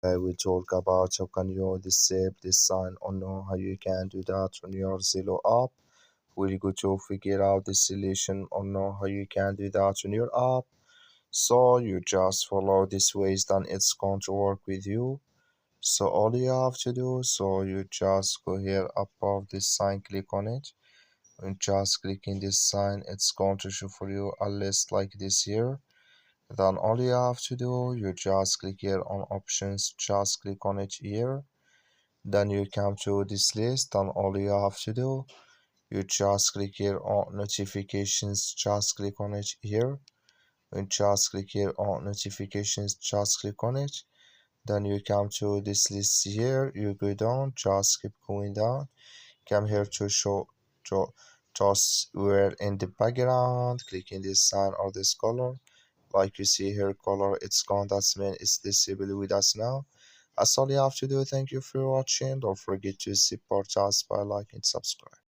We talk about how can you disable this sign or know how you can do that on your Zello app. We're going to figure out the solution or know how you can do that on your app. So you just follow this ways, then it's going to work with you. So all you have to do, so you just go here above this sign, click on it, and just clicking this sign, it's going to show for you a list like this here. Then all you have to do, you just click here on options, just click on it here. Then you come to this list, then all you have to do, you just click here on notifications, just click on it here. And just click here on notifications, just click on it. Then you come to this list here, you go down, just keep going down. Come here to show to just where in the background, clicking this sign or this color. Like you see here, color, it's gone. That's mean it's disabled with us now. That's all you have to do. Thank you for watching. Don't forget to support us by liking and subscribe.